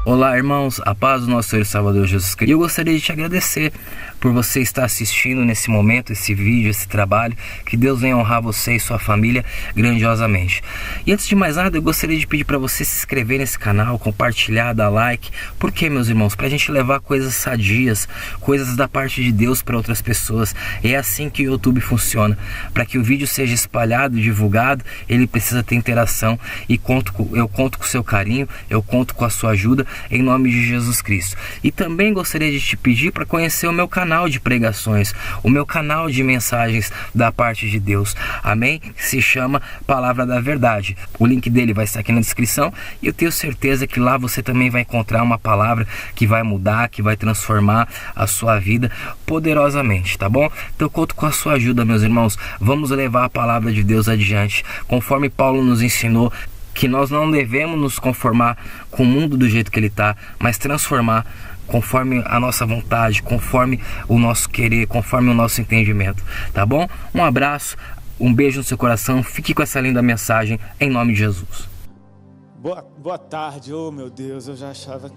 Olá, irmãos, a paz do nosso Senhor e Salvador Jesus Cristo. E eu gostaria de te agradecer por você estar assistindo nesse momento, esse vídeo, esse trabalho. Que Deus venha honrar você e sua família grandiosamente. E antes de mais nada, eu gostaria de pedir para você se inscrever nesse canal, compartilhar, dar like. Por quê, meus irmãos? Para a gente levar coisas sadias, coisas da parte de Deus para outras pessoas. É assim que o YouTube funciona. Para que o vídeo seja espalhado, divulgado, ele precisa ter interação. E eu conto com o seu carinho, eu conto com a sua ajuda, em nome de Jesus Cristo. E também gostaria de te pedir para conhecer o meu canal de pregações, o meu canal de mensagens da parte de Deus, amém? Que se chama Palavra da Verdade. O link dele vai estar aqui na descrição e eu tenho certeza que lá você também vai encontrar uma palavra que vai mudar, que vai transformar a sua vida poderosamente, tá bom? Então eu conto com a sua ajuda, meus irmãos. Vamos levar a palavra de Deus adiante, conforme Paulo nos ensinou, que nós não devemos nos conformar com o mundo do jeito que ele está, mas transformar conforme a nossa vontade, conforme o nosso querer, conforme o nosso entendimento, tá bom? Um abraço, um beijo no seu coração, fique com essa linda mensagem, em nome de Jesus. Boa tarde, oh meu Deus, eu já achava...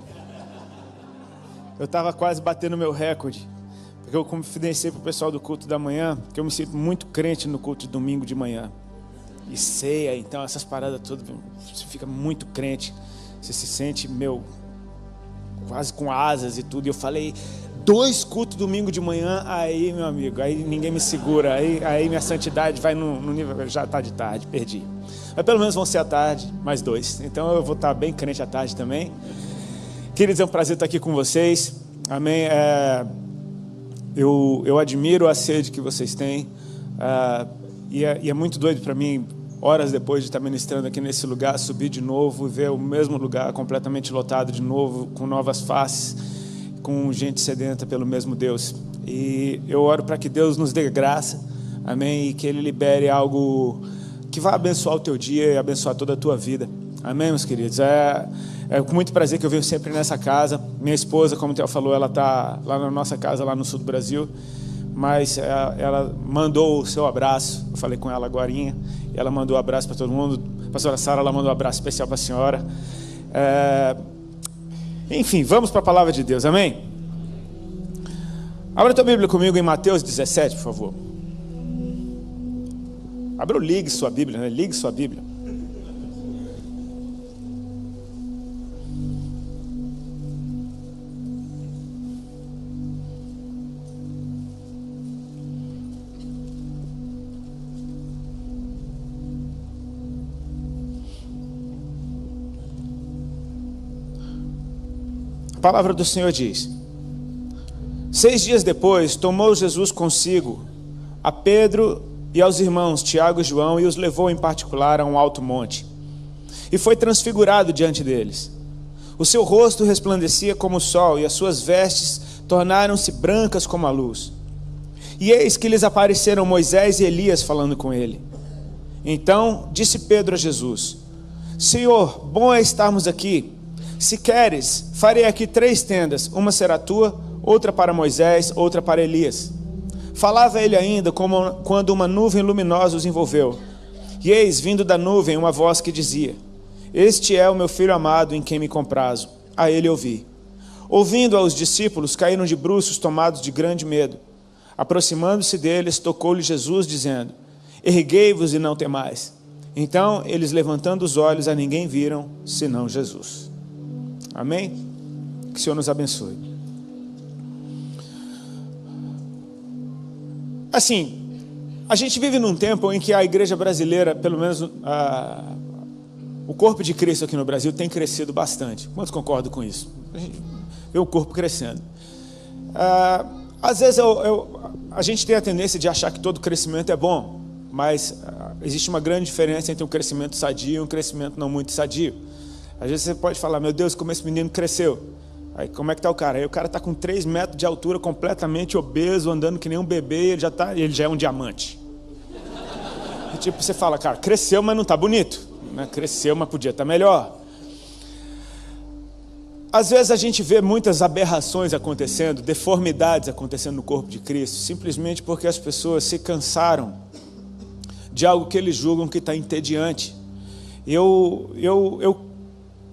Eu estava quase batendo meu recorde, porque eu confidenciei para o pessoal do culto da manhã, que eu me sinto muito crente no culto de domingo de manhã. E ceia, então essas paradas todas, você fica muito crente, você se sente, quase com asas e tudo. E eu falei, 2 cultos domingo de manhã, aí meu amigo, aí ninguém me segura, aí minha santidade vai no nível, já está de tarde, perdi. Mas pelo menos vão ser à tarde, mais 2, então eu vou estar bem crente à tarde também. Queridos, é um prazer estar aqui com vocês, amém. Eu admiro a sede que vocês têm, e é muito doido para mim, horas depois de estar ministrando aqui nesse lugar, subir de novo e ver o mesmo lugar completamente lotado de novo, com novas faces, com gente sedenta pelo mesmo Deus. E eu oro para que Deus nos dê graça, amém, e que Ele libere algo que vai abençoar o teu dia e abençoar toda a tua vida, amém, meus queridos. É com muito prazer que eu venho sempre nessa casa. Minha esposa, como o Theo falou, ela está lá na nossa casa, lá no sul do Brasil, mas ela mandou o seu abraço. Eu falei com ela agorinha, e ela mandou um abraço para todo mundo. A pastora Sara, ela mandou um abraço especial para a senhora. Enfim, vamos para a palavra de Deus, amém? Abra a tua Bíblia comigo em Mateus 17, por favor. Abra ou ligue sua Bíblia, né? Ligue sua Bíblia. A palavra do Senhor diz: 6 dias depois, tomou Jesus consigo a Pedro e aos irmãos Tiago e João e os levou em particular a um alto monte. E foi transfigurado diante deles. O seu rosto resplandecia como o sol e as suas vestes tornaram-se brancas como a luz. E eis que lhes apareceram Moisés e Elias falando com ele. Então disse Pedro a Jesus: Senhor, bom é estarmos aqui. Se queres, farei aqui 3 tendas, uma será tua, outra para Moisés, outra para Elias. Falava ele ainda quando uma nuvem luminosa os envolveu. E eis, vindo da nuvem, uma voz que dizia: Este é o meu filho amado, em quem me comprazo. A ele ouvi. Ouvindo-a, os discípulos caíram de bruços, tomados de grande medo. Aproximando-se deles, tocou-lhe Jesus, dizendo: Erguei-vos e não temais. Então, eles levantando os olhos, a ninguém viram, senão Jesus. Amém? Que o Senhor nos abençoe. Assim, a gente vive num tempo em que a igreja brasileira, pelo menos o corpo de Cristo aqui no Brasil, tem crescido bastante. Quantos concordam com isso? A gente vê o corpo crescendo. Às vezes a gente tem a tendência de achar que todo crescimento é bom, mas existe uma grande diferença entre um crescimento sadio e um crescimento não muito sadio. Às vezes você pode falar: meu Deus, como esse menino cresceu. Aí como é que está o cara? Aí o cara está com 3 metros de altura, completamente obeso, andando que nem um bebê, ele já é um diamante. E tipo, você fala: cara, cresceu, mas não está bonito, né? Cresceu, mas podia estar melhor. Às vezes a gente vê muitas aberrações acontecendo, deformidades acontecendo no corpo de Cristo, simplesmente porque as pessoas se cansaram de algo que eles julgam que está entediante.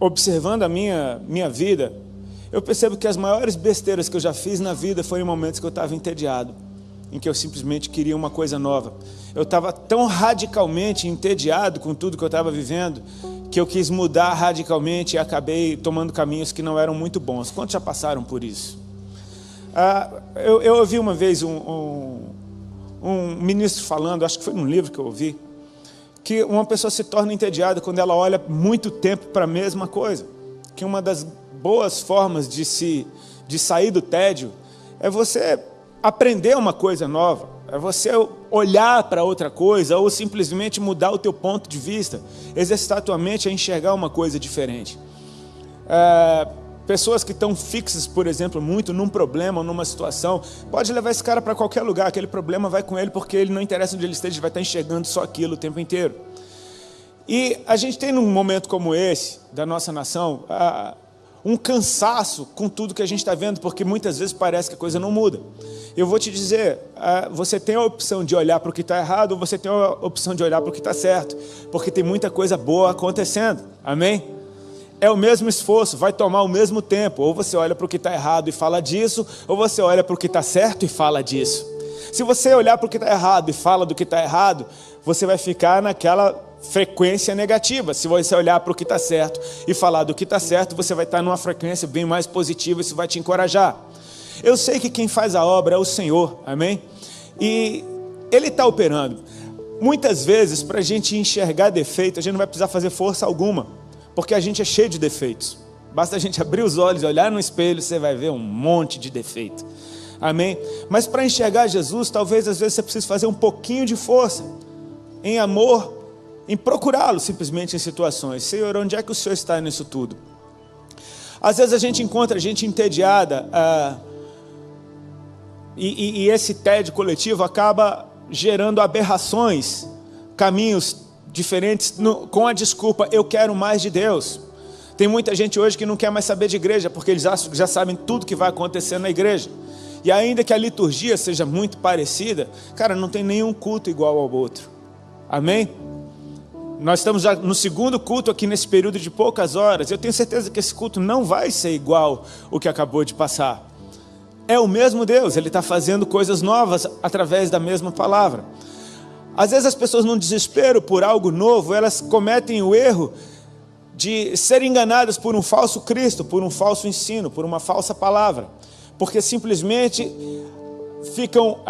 observando a minha vida, eu percebo que as maiores besteiras que eu já fiz na vida foram em momentos que eu estava entediado, em que eu simplesmente queria uma coisa nova. Eu estava tão radicalmente entediado com tudo que eu estava vivendo, que eu quis mudar radicalmente e acabei tomando caminhos que não eram muito bons. Quantos já passaram por isso? Eu ouvi uma vez um ministro falando, acho que foi num livro que eu ouvi, que uma pessoa se torna entediada quando ela olha muito tempo para a mesma coisa. Que uma das boas formas de sair do tédio é você aprender uma coisa nova, é você olhar para outra coisa ou simplesmente mudar o teu ponto de vista, exercitar a tua mente a enxergar uma coisa diferente. Pessoas que estão fixas, por exemplo, muito num problema ou numa situação, pode levar esse cara para qualquer lugar, aquele problema vai com ele porque ele não interessa onde ele esteja, ele vai estar enxergando só aquilo o tempo inteiro. E a gente tem num momento como esse, da nossa nação, um cansaço com tudo que a gente está vendo, porque muitas vezes parece que a coisa não muda. Eu vou te dizer, você tem a opção de olhar para o que está errado, ou você tem a opção de olhar para o que está certo, porque tem muita coisa boa acontecendo, amém? É o mesmo esforço, vai tomar o mesmo tempo, ou você olha para o que está errado e fala disso, ou você olha para o que está certo e fala disso. Se você olhar para o que está errado e fala do que está errado, você vai ficar naquela frequência negativa. Se você olhar para o que está certo e falar do que está certo, você vai estar numa frequência bem mais positiva, isso vai te encorajar. Eu sei que quem faz a obra é o Senhor, amém? E Ele está operando. Muitas vezes, para a gente enxergar defeito, a gente não vai precisar fazer força alguma, porque a gente é cheio de defeitos. Basta a gente abrir os olhos e olhar no espelho, você vai ver um monte de defeito, amém? Mas para enxergar Jesus, talvez às vezes você precise fazer um pouquinho de força, em amor, em procurá-lo simplesmente em situações. Senhor, onde é que o Senhor está nisso tudo? Às vezes a gente encontra gente entediada, e esse tédio coletivo acaba gerando aberrações, caminhos diferentes, com a desculpa, eu quero mais de Deus. Tem muita gente hoje que não quer mais saber de igreja, porque eles já sabem tudo que vai acontecer na igreja. E ainda que a liturgia seja muito parecida, cara, não tem nenhum culto igual ao outro. Amém? Nós estamos já no segundo culto aqui nesse período de poucas horas. Eu tenho certeza que esse culto não vai ser igual o que acabou de passar. É o mesmo Deus, Ele está fazendo coisas novas através da mesma palavra. Às vezes as pessoas, num desespero por algo novo, elas cometem o erro de serem enganadas por um falso Cristo, por um falso ensino, por uma falsa palavra, porque simplesmente ficam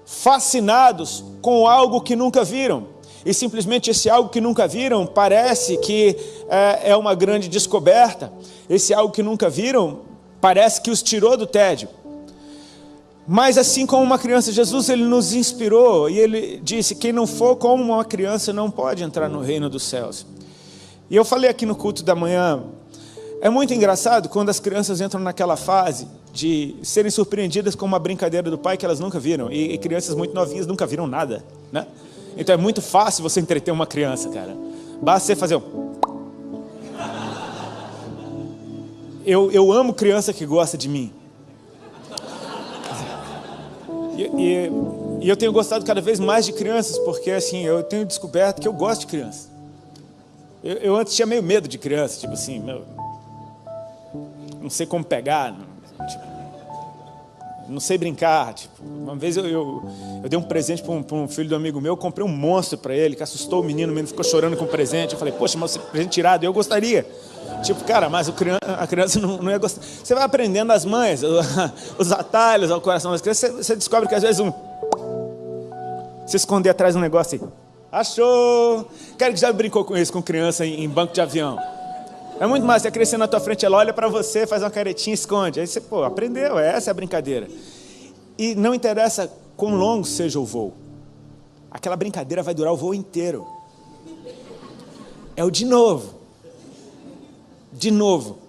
fascinados com algo que nunca viram, e simplesmente esse algo que nunca viram parece que é uma grande descoberta. Esse algo que nunca viram parece que os tirou do tédio. Mas assim como uma criança, Jesus, Ele nos inspirou, e Ele disse, quem não for como uma criança não pode entrar no reino dos céus. E eu falei aqui no culto da manhã, é muito engraçado quando as crianças entram naquela fase de serem surpreendidas com uma brincadeira do pai que elas nunca viram, e crianças muito novinhas nunca viram nada, né? Então é muito fácil você entreter uma criança, cara. Basta você fazer Eu amo criança que gosta de mim. E eu tenho gostado cada vez mais de crianças, porque assim, eu tenho descoberto que eu gosto de criança. Eu antes tinha meio medo de criança, tipo assim, não sei como pegar, não sei brincar. Tipo, uma vez eu dei um presente para um filho do amigo meu, eu comprei um monstro para ele, que assustou o menino ficou chorando com o presente. Eu falei, poxa, mas presente tirado, eu gostaria. Tipo, cara, mas a criança não ia gostar. Você vai aprendendo as mães, os atalhos ao coração das crianças, você descobre que às vezes se esconder atrás de um negócio assim, achou. Cara que já brincou com isso com criança em banco de avião. É muito mais, você crescer na tua frente, ela olha pra você, faz uma caretinha, esconde. Aí você, aprendeu, essa é a brincadeira. E não interessa quão longo seja o voo. Aquela brincadeira vai durar o voo inteiro. É o de novo. De novo.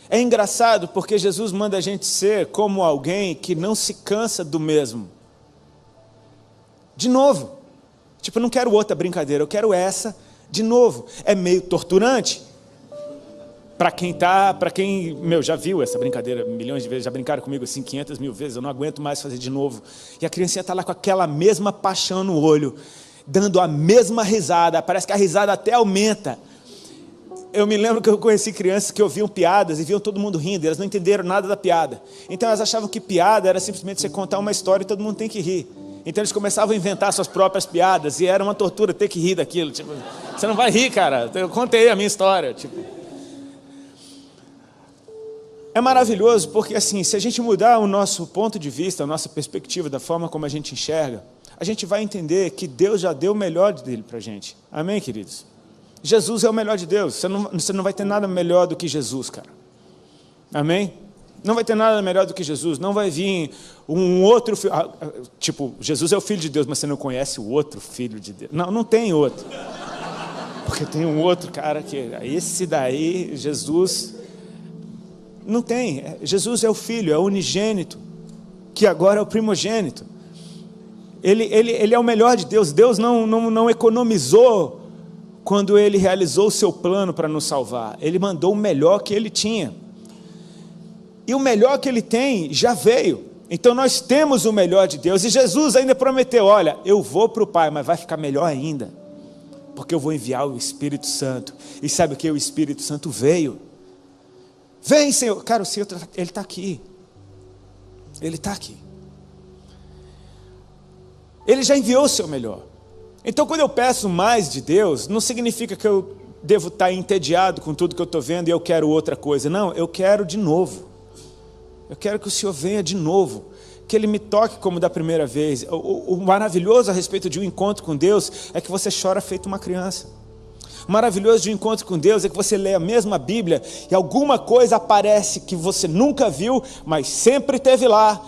É engraçado porque Jesus manda a gente ser como alguém que não se cansa do mesmo. De novo. Tipo, eu não quero outra brincadeira, eu quero essa de novo. É meio torturante. Para quem já viu essa brincadeira milhões de vezes, já brincaram comigo assim 500 mil vezes, eu não aguento mais fazer de novo. E a criancinha está lá com aquela mesma paixão no olho, dando a mesma risada, parece que a risada até aumenta. Eu me lembro que eu conheci crianças que ouviam piadas e viam todo mundo rindo, e elas não entenderam nada da piada. Então elas achavam que piada era simplesmente você contar uma história e todo mundo tem que rir. Então eles começavam a inventar suas próprias piadas, e era uma tortura ter que rir daquilo. Tipo, você não vai rir, cara, eu contei a minha história. Tipo. É maravilhoso porque, assim, se a gente mudar o nosso ponto de vista, a nossa perspectiva, da forma como a gente enxerga, a gente vai entender que Deus já deu o melhor dele para a gente. Amém, queridos? Jesus é o melhor de Deus. Você não vai ter nada melhor do que Jesus, cara. Amém? Não vai ter nada melhor do que Jesus. Não vai vir um outro filho. Tipo, Jesus é o Filho de Deus, mas você não conhece o outro Filho de Deus. Não tem outro. Porque tem um outro cara que... Esse daí, Jesus... Não tem. Jesus é o Filho, é o unigênito, que agora é o primogênito. Ele é o melhor de Deus. Deus não economizou quando Ele realizou o seu plano para nos salvar. Ele mandou o melhor que Ele tinha. E o melhor que Ele tem já veio. Então nós temos o melhor de Deus. E Jesus ainda prometeu, olha, eu vou para o Pai, mas vai ficar melhor ainda. Porque eu vou enviar o Espírito Santo. E sabe o que? O Espírito Santo veio. Vem, Senhor. Cara, o Senhor, Ele está aqui. Ele está aqui. Ele já enviou o seu melhor. Então, quando eu peço mais de Deus, não significa que eu devo estar entediado com tudo que eu estou vendo e eu quero outra coisa. Não, eu quero de novo. Eu quero que o Senhor venha de novo. Que Ele me toque como da primeira vez. O maravilhoso a respeito de um encontro com Deus é que você chora feito uma criança. O maravilhoso de um encontro com Deus é que você lê a mesma Bíblia e alguma coisa aparece que você nunca viu, mas sempre esteve lá.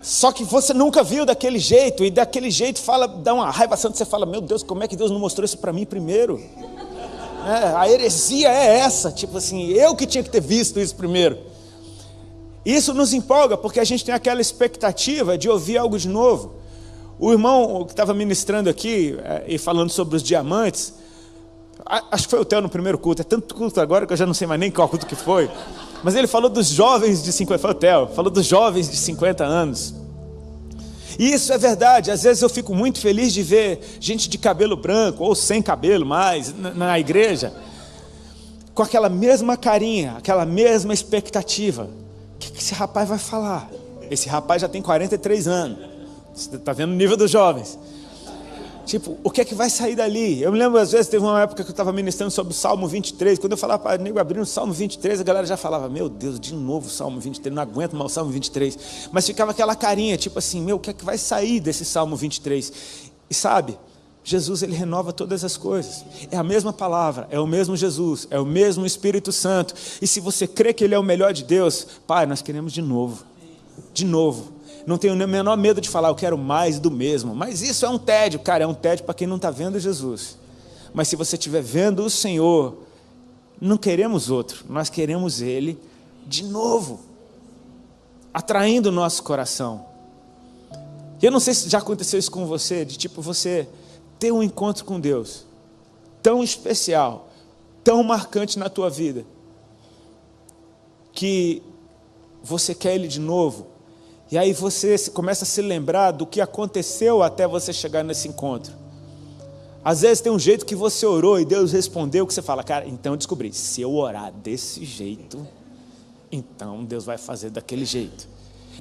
Só que você nunca viu daquele jeito, e daquele jeito dá uma raiva santa, você fala, meu Deus, como é que Deus não mostrou isso para mim primeiro? A heresia é essa, tipo assim, eu que tinha que ter visto isso primeiro. Isso nos empolga, porque a gente tem aquela expectativa de ouvir algo de novo. O irmão que estava ministrando aqui, e falando sobre os diamantes, acho que foi o Theo no primeiro culto, é tanto culto agora que eu já não sei mais nem qual culto que foi. Mas ele falou dos jovens de 50, foi o Theo, falou dos jovens de 50 anos. E isso é verdade, às vezes eu fico muito feliz de ver gente de cabelo branco, ou sem cabelo mais, na igreja, com aquela mesma carinha, aquela mesma expectativa. O que esse rapaz vai falar? Esse rapaz já tem 43 anos, você está vendo o nível dos jovens. Tipo, o que é que vai sair dali? Eu me lembro, às vezes, teve uma época que eu estava ministrando sobre o Salmo 23. Quando eu falava para o nego abrir o Salmo 23, a galera já falava, meu Deus, de novo o Salmo 23, não aguento mais o Salmo 23. Mas ficava aquela carinha, tipo assim, meu, o que é que vai sair desse Salmo 23? E sabe, Jesus, Ele renova todas as coisas. É a mesma palavra, é o mesmo Jesus, é o mesmo Espírito Santo. E se você crê que Ele é o melhor de Deus, Pai, nós queremos de novo. De novo. Não tenho nem o menor medo de falar, eu quero mais do mesmo. Mas isso é um tédio, cara, é um tédio para quem não está vendo Jesus. Mas se você estiver vendo o Senhor, não queremos outro, nós queremos Ele de novo, atraindo o nosso coração. E eu não sei se já aconteceu isso com você, de tipo você ter um encontro com Deus, tão especial, tão marcante na tua vida, que você quer Ele de novo. E aí você começa a se lembrar do que aconteceu até você chegar nesse encontro. Às vezes tem um jeito que você orou e Deus respondeu, que você fala, cara, então eu descobri, se eu orar desse jeito, então Deus vai fazer daquele jeito.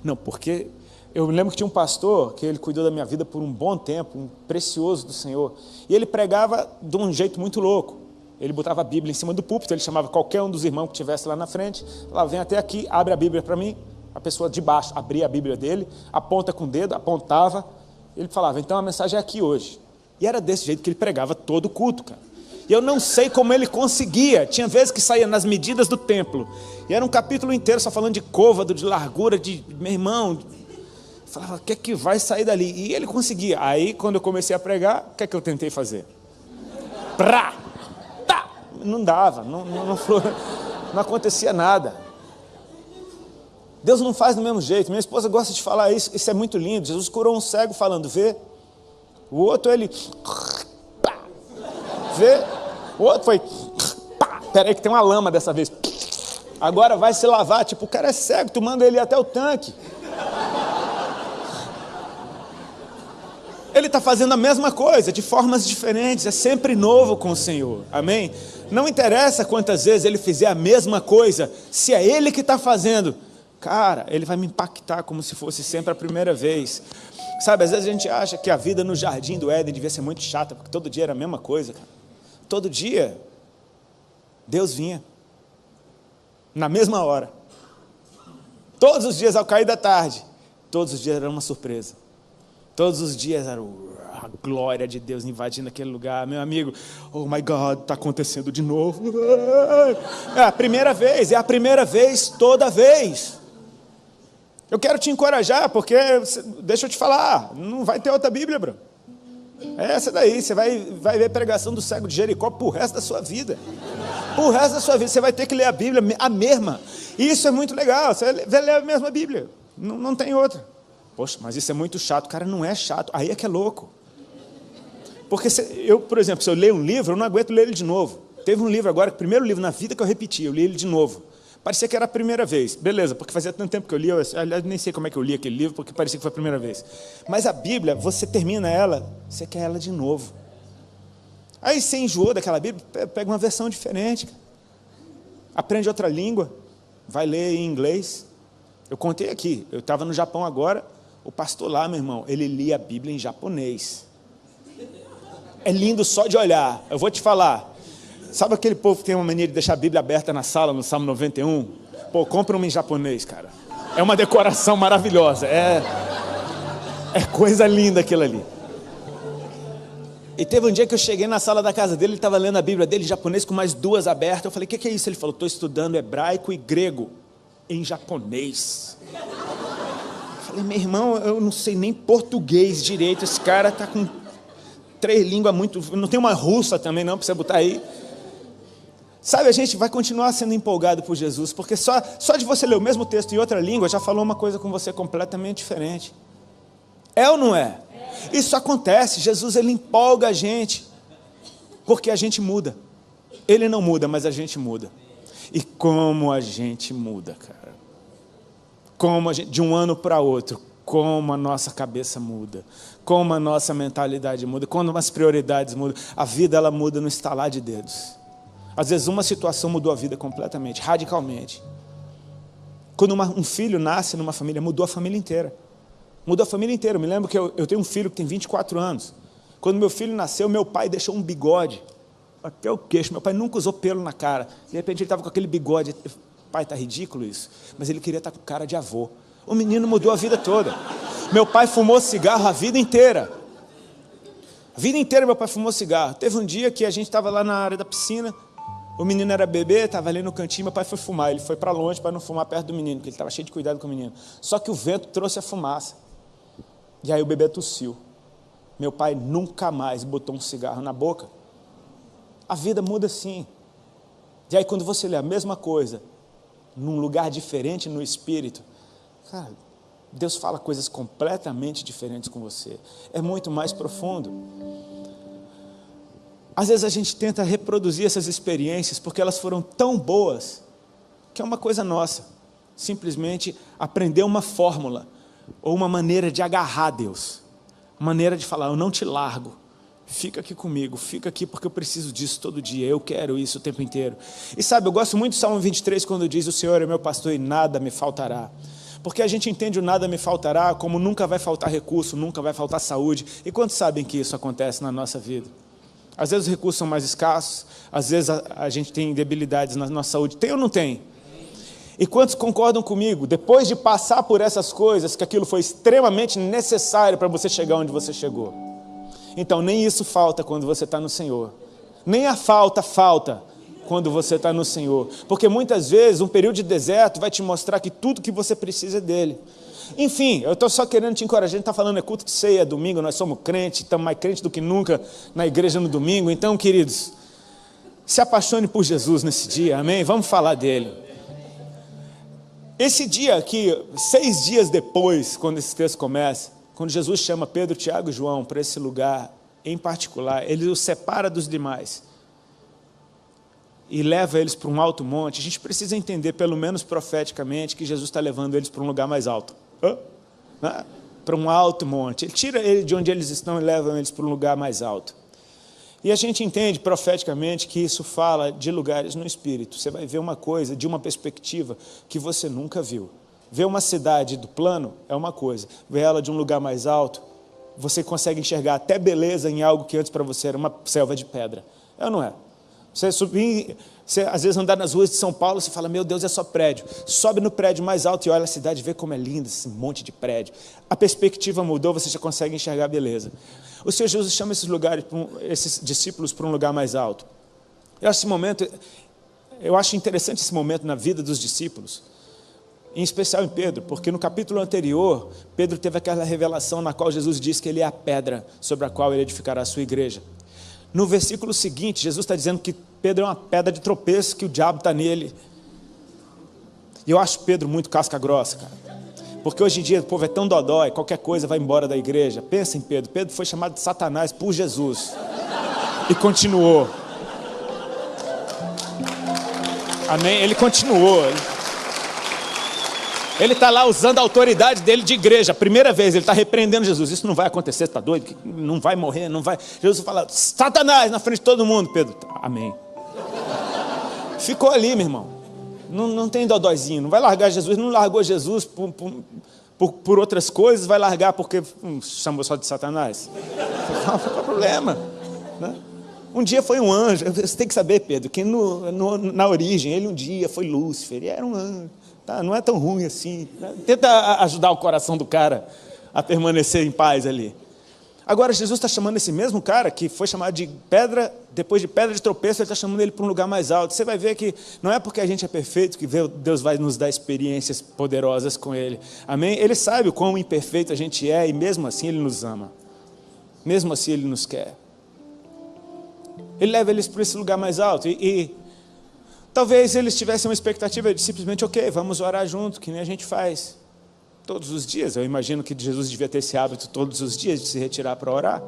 Não, porque eu me lembro que tinha um pastor, que ele cuidou da minha vida por um bom tempo, um precioso do Senhor, e ele pregava de um jeito muito louco. Ele botava a Bíblia em cima do púlpito, ele chamava qualquer um dos irmãos que estivesse lá na frente, falava, vem até aqui, abre a Bíblia para mim. A pessoa de baixo abria a Bíblia dele, aponta com o dedo, apontava, ele falava, então a mensagem é aqui hoje. E era desse jeito que ele pregava todo o culto, cara. E eu não sei como ele conseguia, tinha vezes que saía nas medidas do templo, e era um capítulo inteiro só falando de côvado, de largura, de meu irmão. Eu falava, o que é que vai sair dali? E ele conseguia. Aí, quando eu comecei a pregar, o que é que eu tentei fazer? Não dava, não acontecia nada. Deus não faz do mesmo jeito. Minha esposa gosta de falar isso, isso é muito lindo. Jesus curou um cego falando, vê. O outro, ele... vê. O outro foi... peraí que tem uma lama dessa vez. Agora vai se lavar. Tipo, o cara é cego, tu manda ele ir até o tanque. Ele está fazendo a mesma coisa, de formas diferentes, é sempre novo com o Senhor, amém? Não interessa quantas vezes Ele fizer a mesma coisa, se é Ele que está fazendo, cara, Ele vai me impactar como se fosse sempre a primeira vez. Sabe, às vezes a gente acha que a vida no jardim do Éden devia ser muito chata, porque todo dia era a mesma coisa, cara. Todo dia, Deus vinha, na mesma hora, todos os dias ao cair da tarde, todos os dias era uma surpresa. Todos os dias era a glória de Deus invadindo aquele lugar. Meu amigo, oh my God, está acontecendo de novo. É a primeira vez toda vez. Eu quero te encorajar, porque, deixa eu te falar, não vai ter outra Bíblia, bro. É essa daí, você vai ver pregação do cego de Jericó pro resto da sua vida. Pro resto da sua vida, você vai ter que ler a Bíblia, a mesma. E isso é muito legal, você vai ler a mesma Bíblia, não tem outra. Poxa, mas isso é muito chato. Cara, não é chato, aí é que é louco. Porque eu, por exemplo, se eu leio um livro, eu não aguento ler ele de novo. Teve um livro agora, o primeiro livro na vida que eu repeti, eu li ele de novo. Parecia que era a primeira vez. Beleza, porque fazia tanto tempo que eu li, aliás, nem sei como é que eu li aquele livro, porque parecia que foi a primeira vez. Mas a Bíblia, você termina ela, você quer ela de novo. Aí você enjoou daquela Bíblia, pega uma versão diferente. Aprende outra língua, vai ler em inglês. Eu contei aqui, eu estava no Japão agora, o pastor lá, meu irmão, ele lia a Bíblia em japonês. É lindo só de olhar. Eu vou te falar. Sabe aquele povo que tem uma mania de deixar a Bíblia aberta na sala, no Salmo 91? Pô, compra uma em japonês, cara. É uma decoração maravilhosa. É coisa linda aquilo ali. E teve um dia que eu cheguei na sala da casa dele, ele estava lendo a Bíblia dele em japonês com mais duas abertas. Eu falei, o que é isso? Ele falou, estou estudando hebraico e grego em japonês. Eu falei, meu irmão, eu não sei nem português direito, esse cara está com 3 línguas muito... Não tem uma russa também não, para você botar aí. Sabe, a gente vai continuar sendo empolgado por Jesus, porque só de você ler o mesmo texto em outra língua, já falou uma coisa com você completamente diferente. É ou não é? Isso acontece, Jesus ele empolga a gente, porque a gente muda. Ele não muda, mas a gente muda. E como a gente muda, cara. Como a gente, de um ano para outro, como a nossa cabeça muda, como a nossa mentalidade muda, como as prioridades mudam. A vida ela muda no estalar de dedos. Às vezes uma situação mudou a vida completamente, radicalmente. Quando um filho nasce numa família, mudou a família inteira. Mudou a família inteira. Eu me lembro que eu tenho um filho que tem 24 anos. Quando meu filho nasceu, meu pai deixou um bigode até o queixo. Meu pai nunca usou pelo na cara. De repente ele estava com aquele bigode. Pai, está ridículo isso. Mas ele queria estar com cara de avô. O menino mudou a vida toda. Meu pai fumou cigarro a vida inteira. A vida inteira meu pai fumou cigarro. Teve um dia que a gente estava lá na área da piscina. O menino era bebê, estava ali no cantinho. Meu pai foi fumar. Ele foi para longe para não fumar perto do menino, porque ele estava cheio de cuidado com o menino. Só que o vento trouxe a fumaça. E aí o bebê tossiu. Meu pai nunca mais botou um cigarro na boca. A vida muda assim. E aí quando você lê a mesma coisa, num lugar diferente no espírito, cara, Deus fala coisas completamente diferentes com você. É muito mais profundo. Às vezes a gente tenta reproduzir essas experiências porque elas foram tão boas que é uma coisa nossa. Simplesmente aprender uma fórmula ou uma maneira de agarrar Deus. Uma maneira de falar, eu não te largo. Fica aqui comigo, fica aqui porque eu preciso disso todo dia, eu quero isso o tempo inteiro. E sabe, eu gosto muito do Salmo 23 quando diz, o Senhor é meu pastor e nada me faltará. Porque a gente entende o nada me faltará como nunca vai faltar recurso, nunca vai faltar saúde. E quantos sabem que isso acontece na nossa vida? Às vezes os recursos são mais escassos, às vezes a gente tem debilidades na nossa saúde. Tem ou não tem? E quantos concordam comigo, depois de passar por essas coisas, que aquilo foi extremamente necessário para você chegar onde você chegou? Então, nem isso falta quando você está no Senhor. Nem a falta quando você está no Senhor. Porque muitas vezes um período de deserto vai te mostrar que tudo que você precisa é dEle. Enfim, eu estou só querendo te encorajar. A gente está falando, é culto de ceia, é domingo, nós somos crentes, estamos mais crentes do que nunca na igreja no domingo. Então, queridos, se apaixone por Jesus nesse dia, amém? Vamos falar dEle. Esse dia aqui, 6 dias depois, quando esse texto começa, quando Jesus chama Pedro, Tiago e João para esse lugar em particular, ele os separa dos demais e leva eles para um alto monte. A gente precisa entender, pelo menos profeticamente, que Jesus está levando eles para um lugar mais alto. para um alto monte. Ele tira ele de onde eles estão e leva eles para um lugar mais alto. E a gente entende profeticamente que isso fala de lugares no Espírito. Você vai ver uma coisa de uma perspectiva que você nunca viu. Ver uma cidade do plano é uma coisa. Ver ela de um lugar mais alto, você consegue enxergar até beleza em algo que antes para você era uma selva de pedra. É ou não é? Você subir, você às vezes andar nas ruas de São Paulo, você fala, meu Deus, é só prédio. Sobe no prédio mais alto e olha a cidade, vê como é linda, esse monte de prédio. A perspectiva mudou, você já consegue enxergar beleza. O Senhor Jesus chama esses lugares, esses discípulos para um lugar mais alto. Eu acho interessante esse momento na vida dos discípulos, em especial em Pedro, porque no capítulo anterior, Pedro teve aquela revelação na qual Jesus disse que ele é a pedra sobre a qual ele edificará a sua igreja. No versículo seguinte, Jesus está dizendo que Pedro é uma pedra de tropeço, que o diabo está nele. E eu acho Pedro muito casca grossa, cara. Porque hoje em dia o povo é tão dodói, qualquer coisa vai embora da igreja. Pensa em Pedro. Pedro foi chamado de Satanás por Jesus. E continuou. Amém? Ele continuou. Ele está lá usando a autoridade dele de igreja. A primeira vez ele está repreendendo Jesus. Isso não vai acontecer, está doido? Não vai morrer, não vai. Jesus fala, Satanás, na frente de todo mundo. Pedro, amém. Ficou ali, meu irmão. Não tem dodóizinho. Não vai largar Jesus. Não largou Jesus por outras coisas. Vai largar porque chamou só de Satanás. Não tem problema. Né? Um dia foi um anjo. Você tem que saber, Pedro, que na origem ele um dia foi Lúcifer. Ele era um anjo. Tá, não é tão ruim assim. Né? Tenta ajudar o coração do cara a permanecer em paz ali. Agora Jesus está chamando esse mesmo cara que foi chamado de pedra, depois de pedra de tropeço, ele está chamando ele para um lugar mais alto. Você vai ver que não é porque a gente é perfeito que Deus vai nos dar experiências poderosas com ele. Amém? Ele sabe o quão imperfeito a gente é e mesmo assim ele nos ama. Mesmo assim ele nos quer. Ele leva eles para esse lugar mais alto e talvez eles tivessem uma expectativa de simplesmente, ok, vamos orar junto, que nem a gente faz todos os dias. Eu imagino que Jesus devia ter esse hábito todos os dias de se retirar para orar.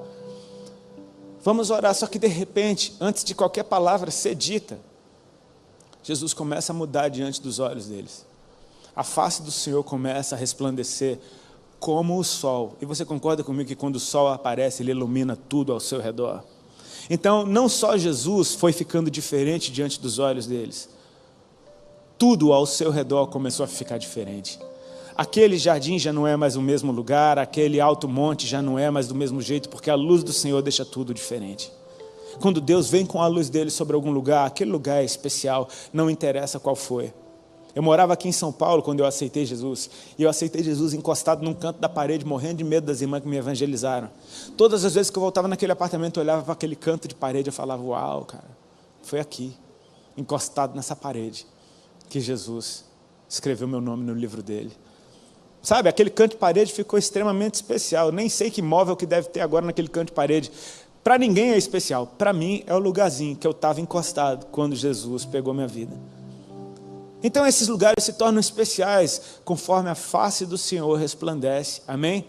Vamos orar, só que de repente, antes de qualquer palavra ser dita, Jesus começa a mudar diante dos olhos deles. A face do Senhor começa a resplandecer como o sol. E você concorda comigo que quando o sol aparece, ele ilumina tudo ao seu redor? Então, não só Jesus foi ficando diferente diante dos olhos deles, tudo ao seu redor começou a ficar diferente. Aquele jardim já não é mais o mesmo lugar, aquele alto monte já não é mais do mesmo jeito, porque a luz do Senhor deixa tudo diferente. Quando Deus vem com a luz dele sobre algum lugar, aquele lugar é especial, não interessa qual foi. Eu morava aqui em São Paulo quando eu aceitei Jesus, e eu aceitei Jesus encostado num canto da parede, morrendo de medo das irmãs que me evangelizaram. Todas as vezes que eu voltava naquele apartamento, eu olhava para aquele canto de parede, eu falava, uau, cara, foi aqui, encostado nessa parede, que Jesus escreveu meu nome no livro dele. Sabe, aquele canto de parede ficou extremamente especial. Eu nem sei que móvel que deve ter agora naquele canto de parede. Para ninguém é especial. Para mim é o lugarzinho que eu estava encostado quando Jesus pegou minha vida. Então esses lugares se tornam especiais conforme a face do Senhor resplandece. Amém?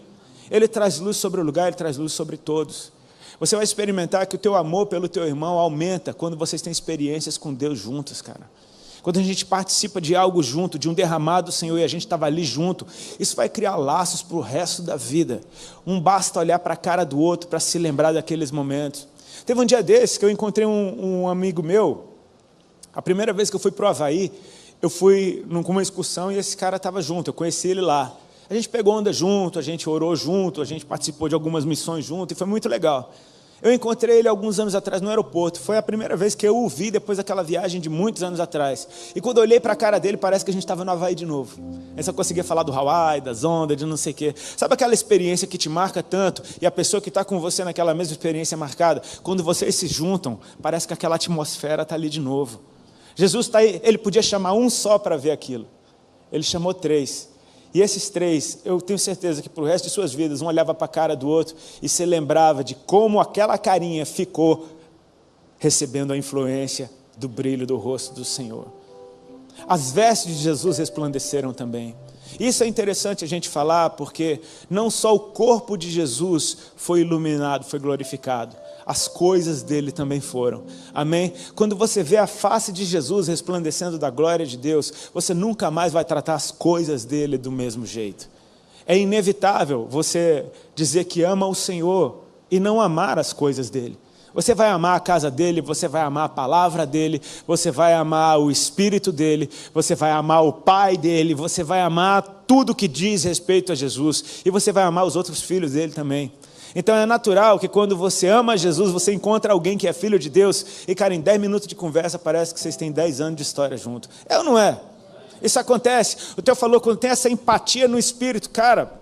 Ele traz luz sobre o lugar, Ele traz luz sobre todos. Você vai experimentar que o teu amor pelo teu irmão aumenta quando vocês têm experiências com Deus juntos, cara. Quando a gente participa de algo junto, de um derramado do Senhor, e a gente estava ali junto, isso vai criar laços para o resto da vida. Um basta olhar para a cara do outro para se lembrar daqueles momentos. Teve um dia desses que eu encontrei um amigo meu. A primeira vez que eu fui para o Havaí, eu fui com uma excursão e esse cara estava junto, eu conheci ele lá. A gente pegou onda junto, a gente orou junto, a gente participou de algumas missões junto e foi muito legal. Eu encontrei ele alguns anos atrás no aeroporto. Foi a primeira vez que eu o vi depois daquela viagem de muitos anos atrás. E quando eu olhei para a cara dele, parece que a gente estava no Havaí de novo. Eu só conseguia falar do Hawaii, das ondas, de não sei o quê. Sabe aquela experiência que te marca tanto e a pessoa que está com você naquela mesma experiência marcada? Quando vocês se juntam, parece que aquela atmosfera está ali de novo. Jesus está aí, ele podia chamar um só para ver aquilo. Ele chamou 3. E esses 3, eu tenho certeza que para o resto de suas vidas, um olhava para a cara do outro e se lembrava de como aquela carinha ficou recebendo a influência do brilho do rosto do Senhor. As vestes de Jesus resplandeceram também. Isso é interessante a gente falar porque não só o corpo de Jesus foi iluminado, foi glorificado, as coisas dele também foram. Amém? Quando você vê a face de Jesus resplandecendo da glória de Deus, você nunca mais vai tratar as coisas dele do mesmo jeito. É inevitável você dizer que ama o Senhor e não amar as coisas dele. Você vai amar a casa dele, você vai amar a palavra dele, você vai amar o Espírito dele, você vai amar o Pai dele, você vai amar tudo que diz respeito a Jesus, e você vai amar os outros filhos dele também. Então é natural que quando você ama Jesus, você encontra alguém que é filho de Deus, e cara, em 10 minutos de conversa parece que vocês têm 10 anos de história junto. É ou não é? Isso acontece. O Theo falou, quando tem essa empatia no Espírito, cara,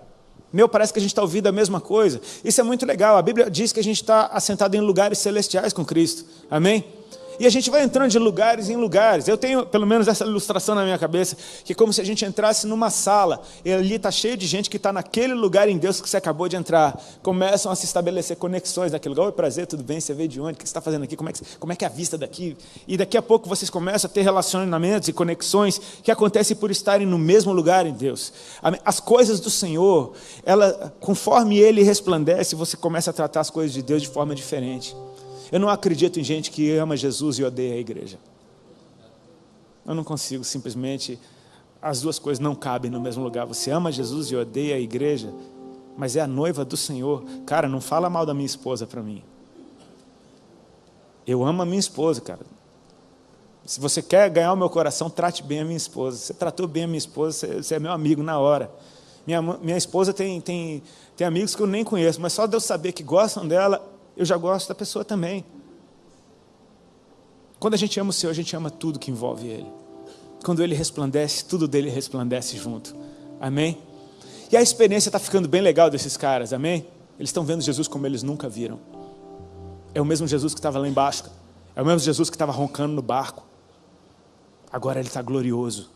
parece que a gente está ouvindo a mesma coisa. Isso é muito legal. A Bíblia diz que a gente está assentado em lugares celestiais com Cristo. Amém? E a gente vai entrando de lugares em lugares. Eu tenho, pelo menos, essa ilustração na minha cabeça, que é como se a gente entrasse numa sala, e ali está cheio de gente que está naquele lugar em Deus que você acabou de entrar. Começam a se estabelecer conexões naquele lugar. Oi, prazer, tudo bem? Você veio de onde? O que você está fazendo aqui? Como é que é a vista daqui? E daqui a pouco vocês começam a ter relacionamentos e conexões que acontecem por estarem no mesmo lugar em Deus. As coisas do Senhor, conforme Ele resplandece, você começa a tratar as coisas de Deus de forma diferente. Eu não acredito em gente que ama Jesus e odeia a igreja. Eu não consigo, simplesmente, as duas coisas não cabem no mesmo lugar. Você ama Jesus e odeia a igreja, mas é a noiva do Senhor. Cara, não fala mal da minha esposa para mim. Eu amo a minha esposa, cara. Se você quer ganhar o meu coração, trate bem a minha esposa. Você tratou bem a minha esposa, você é meu amigo na hora. Minha esposa tem amigos que eu nem conheço, mas só de eu saber que gostam dela, eu já gosto da pessoa também. Quando a gente ama o Senhor, a gente ama tudo que envolve Ele. Quando Ele resplandece, tudo dele resplandece junto. Amém? E a experiência está ficando bem legal desses caras, amém? Eles estão vendo Jesus como eles nunca viram. É o mesmo Jesus que estava lá embaixo. É o mesmo Jesus que estava roncando no barco. Agora Ele está glorioso.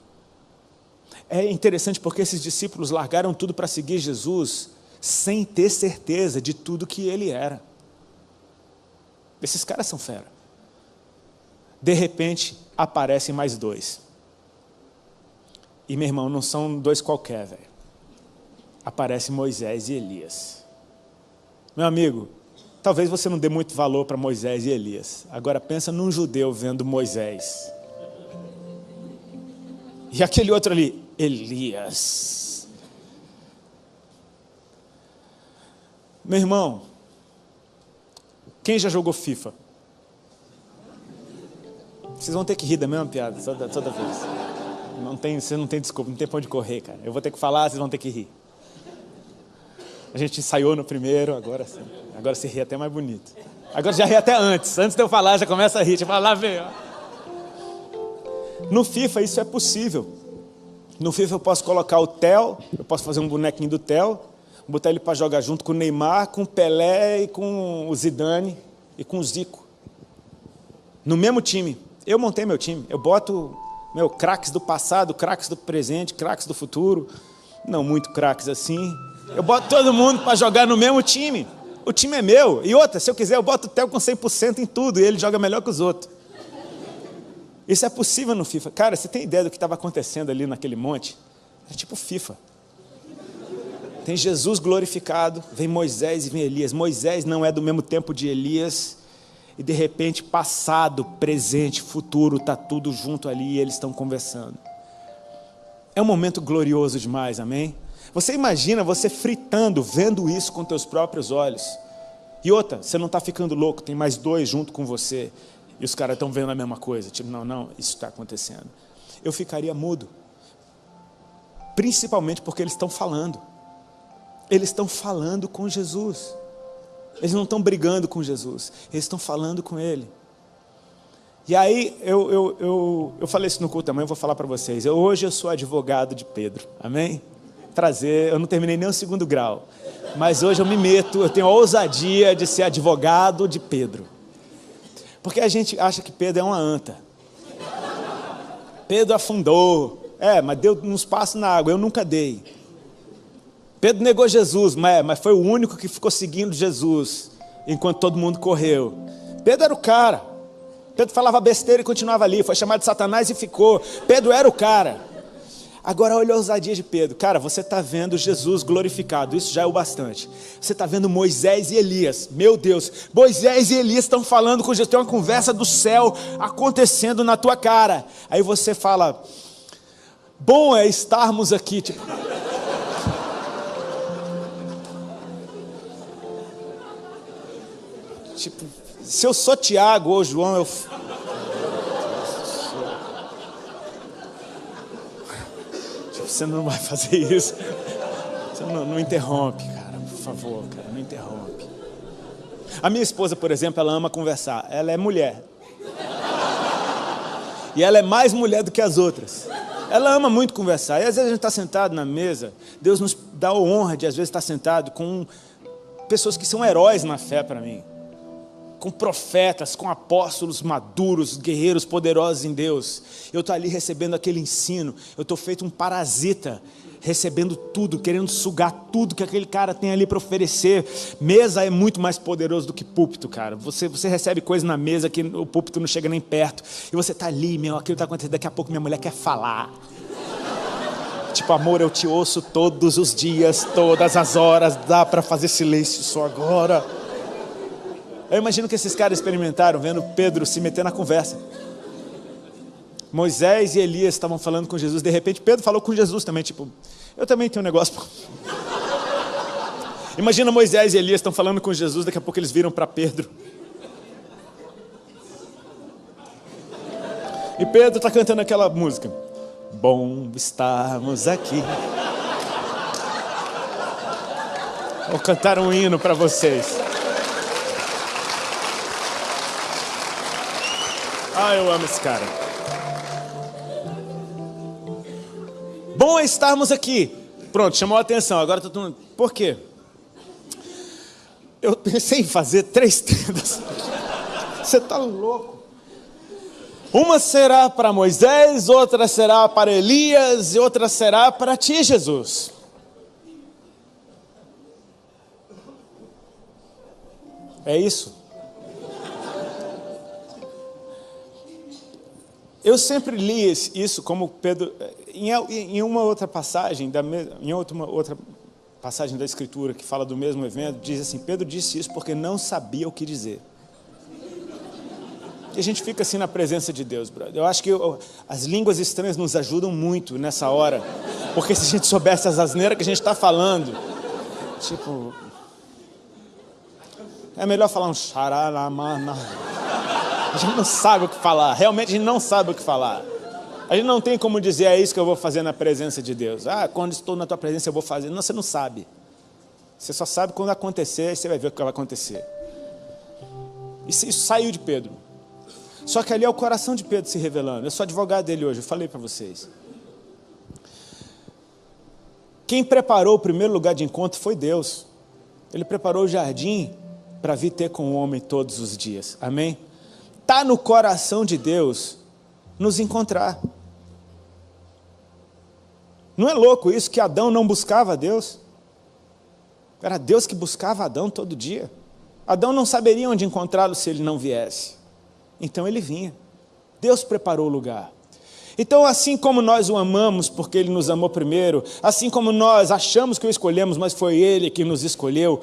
É interessante porque esses discípulos largaram tudo para seguir Jesus sem ter certeza de tudo que Ele era. Esses caras são fera. De repente, aparecem mais dois. E, meu irmão, não são dois qualquer, velho. Aparecem Moisés e Elias. Meu amigo, talvez você não dê muito valor para Moisés e Elias. Agora pensa num judeu vendo Moisés. E aquele outro ali, Elias. Meu irmão, quem já jogou FIFA? Vocês vão ter que rir da mesma piada toda vez. Você não tem desculpa, não tem pra onde correr, cara. Eu vou ter que falar, vocês vão ter que rir. A gente ensaiou no primeiro, agora se ri até mais bonito. Agora já ri até antes. Antes de eu falar, já começa a rir. Tipo, lá vem, ó. No FIFA isso é possível. No FIFA eu posso colocar o Theo, eu posso fazer um bonequinho do Theo, botar ele para jogar junto com o Neymar, com o Pelé e com o Zidane e com o Zico. No mesmo time. Eu montei meu time. Eu boto craques do passado, craques do presente, craques do futuro. Não muito craques assim. Eu boto todo mundo para jogar no mesmo time. O time é meu. E outra, se eu quiser, eu boto o Theo com 100% em tudo e ele joga melhor que os outros. Isso é possível no FIFA. Cara, você tem ideia do que estava acontecendo ali naquele monte? É tipo FIFA. Tem Jesus glorificado, vem Moisés e vem Elias. Moisés não é do mesmo tempo de Elias. E de repente, passado, presente, futuro, está tudo junto ali e eles estão conversando. É um momento glorioso demais, amém? Você imagina você fritando, vendo isso com teus próprios olhos. E outra, você não está ficando louco, tem mais dois junto com você. E os caras estão vendo a mesma coisa. Tipo, não, isso está acontecendo. Eu ficaria mudo. Principalmente porque eles estão falando. Eles estão falando com Jesus. Eles não estão brigando com Jesus. Eles estão falando com Ele. E aí, eu falei isso no culto também, eu vou falar para vocês. Hoje eu sou advogado de Pedro. Amém? Eu não terminei nem o 2º grau. Mas hoje eu me meto, eu tenho a ousadia de ser advogado de Pedro. Porque a gente acha que Pedro é uma anta. Pedro afundou. Mas deu uns passos na água, eu nunca dei. Pedro negou Jesus, mas foi o único que ficou seguindo Jesus, enquanto todo mundo correu. Pedro era o cara. Pedro falava besteira e continuava ali, foi chamado de Satanás e ficou. Pedro era o cara. Agora olha a ousadia de Pedro. Cara, você está vendo Jesus glorificado, isso já é o bastante. Você está vendo Moisés e Elias. Meu Deus, Moisés e Elias estão falando com Jesus. Tem uma conversa do céu acontecendo na tua cara. Aí você fala, bom é estarmos aqui. Tipo, Tipo, se eu sou Tiago ou João, eu... Tipo, você não vai fazer isso. Você não interrompe, cara. Por favor, cara, não interrompe. A minha esposa, por exemplo, ela ama conversar. Ela é mulher. E ela é mais mulher do que as outras. Ela ama muito conversar. E às vezes a gente está sentado na mesa, Deus nos dá a honra de às vezes estar sentado com pessoas que são heróis na fé para mim. Com profetas, com apóstolos maduros, guerreiros poderosos em Deus. Eu estou ali recebendo aquele ensino. Eu estou feito um parasita, recebendo tudo, querendo sugar tudo que aquele cara tem ali para oferecer. Mesa é muito mais poderoso do que púlpito, cara. Você recebe coisa na mesa que o púlpito não chega nem perto. E você está ali, aquilo está acontecendo, daqui a pouco minha mulher quer falar. Tipo, amor, eu te ouço todos os dias, todas as horas, dá para fazer silêncio só agora. Eu imagino que esses caras experimentaram, vendo Pedro se meter na conversa. Moisés e Elias estavam falando com Jesus, de repente Pedro falou com Jesus também, tipo, eu também tenho um negócio. Imagina Moisés e Elias estão falando com Jesus, daqui a pouco eles viram para Pedro. E Pedro está cantando aquela música. Bom estarmos aqui. Vou cantar um hino para vocês. Ah, eu amo esse cara. Bom é estarmos aqui. Pronto, chamou a atenção. Agora todo mundo... Por quê? Eu pensei em fazer 3 tendas. Você está louco? Uma será para Moisés, outra será para Elias e outra será para ti, Jesus. É isso? Eu sempre li isso como Pedro, em uma outra passagem, em outra passagem da Escritura que fala do mesmo evento, diz assim, Pedro disse isso porque não sabia o que dizer. E a gente fica assim na presença de Deus, brother. Eu acho que as línguas estranhas nos ajudam muito nessa hora, porque se a gente soubesse as asneiras que a gente está falando, tipo, é melhor falar um xaralamana. A gente não sabe o que falar, realmente a gente não sabe o que falar. A gente não tem como dizer, é isso que eu vou fazer na presença de Deus. Ah, quando estou na tua presença eu vou fazer. Não, você não sabe. Você só sabe quando acontecer, aí você vai ver o que vai acontecer. Isso saiu de Pedro. Só que ali é o coração de Pedro se revelando. Eu sou advogado dele hoje, eu falei para vocês. Quem preparou o primeiro lugar de encontro foi Deus. Ele preparou o jardim para vir ter com o homem todos os dias. Amém? Está no coração de Deus nos encontrar. Não é louco isso que Adão não buscava a Deus? Era Deus que buscava Adão todo dia. Adão não saberia onde encontrá-lo se ele não viesse. Então ele vinha. Deus preparou o lugar. Então, assim como nós o amamos porque ele nos amou primeiro, assim como nós achamos que o escolhemos, mas foi ele que nos escolheu,